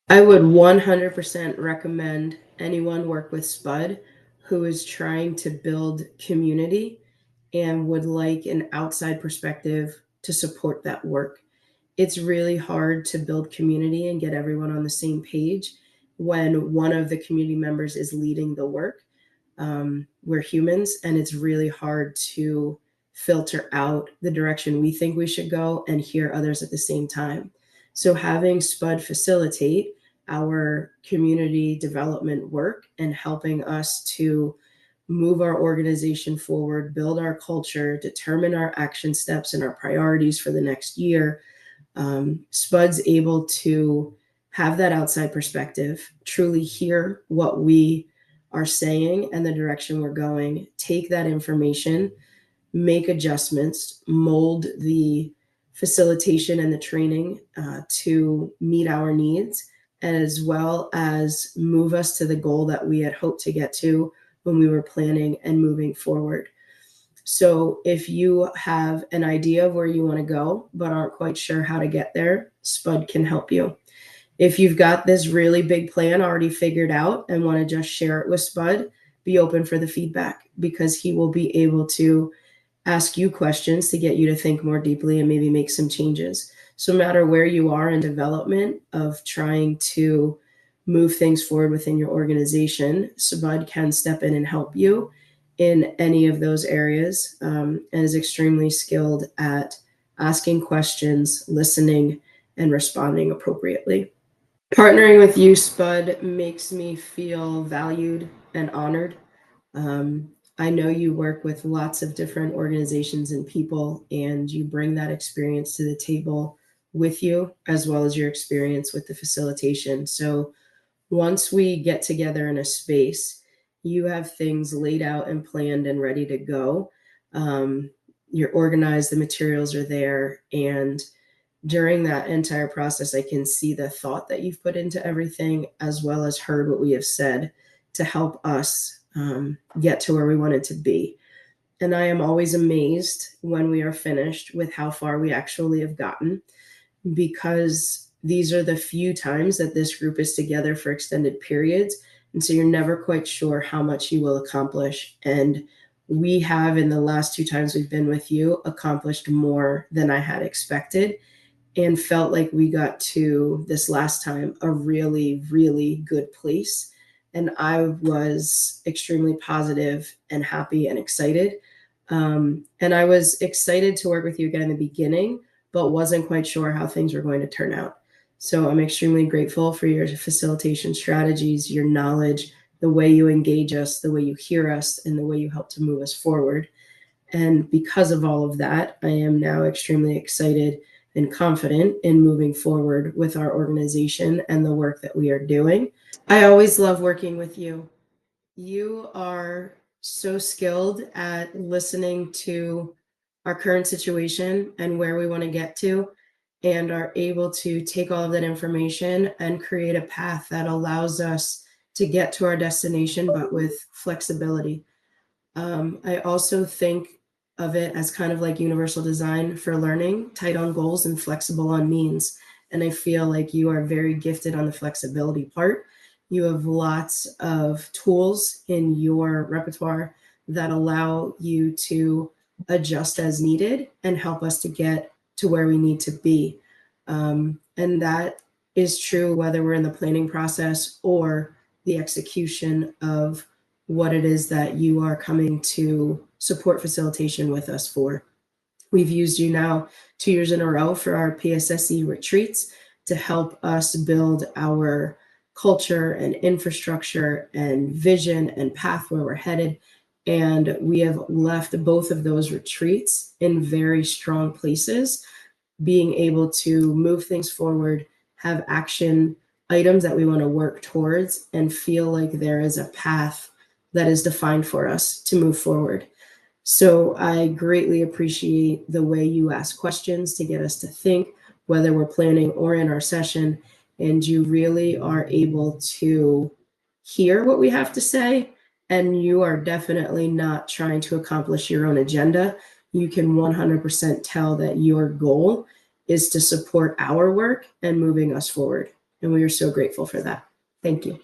I would 100% recommend anyone work with Spud who is trying to build community and would like an outside perspective to support that work. It's really hard to build community and get everyone on the same page when one of the community members is leading the work. We're humans, and it's really hard to filter out the direction we think we should go and hear others at the same time. So, having Spud facilitate our community development work and helping us to move our organization forward, build our culture, determine our action steps and our priorities for the next year, Spud's able to have that outside perspective, truly hear what we are saying and the direction we're going, take that information, make adjustments, mold the facilitation and the training to meet our needs, as well as move us to the goal that we had hoped to get to when we were planning and moving forward. So if you have an idea of where you want to go, but aren't quite sure how to get there, Spud can help you. If you've got this really big plan already figured out and want to just share it with Spud, be open for the feedback because he will be able to ask you questions to get you to think more deeply and maybe make some changes. So no matter where you are in development of trying to move things forward within your organization, Spud can step in and help you in any of those areas, and is extremely skilled at asking questions, listening, and responding appropriately. Partnering with you, Spud, makes me feel valued and honored. I know you work with lots of different organizations and people, and you bring that experience to the table with you, as well as your experience with the facilitation. So once we get together in a space, you have things laid out and planned and ready to go. You're organized, the materials are there, and during that entire process, I can see the thought that you've put into everything, as well as heard what we have said to help us get to where we wanted to be. And I am always amazed when we are finished with how far we actually have gotten, because these are the few times that this group is together for extended periods. And so you're never quite sure how much you will accomplish. And we have, in the last two times we've been with you, accomplished more than I had expected, and felt like we got to this last time a really, really good place. And I was extremely positive and happy and excited. And I was excited to work with you again in the beginning, but wasn't quite sure how things were going to turn out. So I'm extremely grateful for your facilitation strategies, your knowledge, the way you engage us, the way you hear us, and the way you help to move us forward. And because of all of that, I am now extremely excited and confident in moving forward with our organization and the work that we are doing. I always love working with you. You are so skilled at listening to our current situation and where we want to get to, and are able to take all of that information and create a path that allows us to get to our destination, but with flexibility. I also think of it as kind of like universal design for learning, tight on goals and flexible on means. And I feel like you are very gifted on the flexibility part. You have lots of tools in your repertoire that allow you to adjust as needed and help us to get to where we need to be. And that is true whether we're in the planning process or the execution of what it is that you are coming to support facilitation with us for. We've used you now 2 years in a row for our PSSE retreats to help us build our culture and infrastructure and vision and path where we're headed. And we have left both of those retreats in very strong places, being able to move things forward, have action items that we want to work towards, and feel like there is a path that is defined for us to move forward. So I greatly appreciate the way you ask questions to get us to think, whether we're planning or in our session, and you really are able to hear what we have to say, and you are definitely not trying to accomplish your own agenda. You can 100% tell that your goal is to support our work and moving us forward. And we are so grateful for that. Thank you.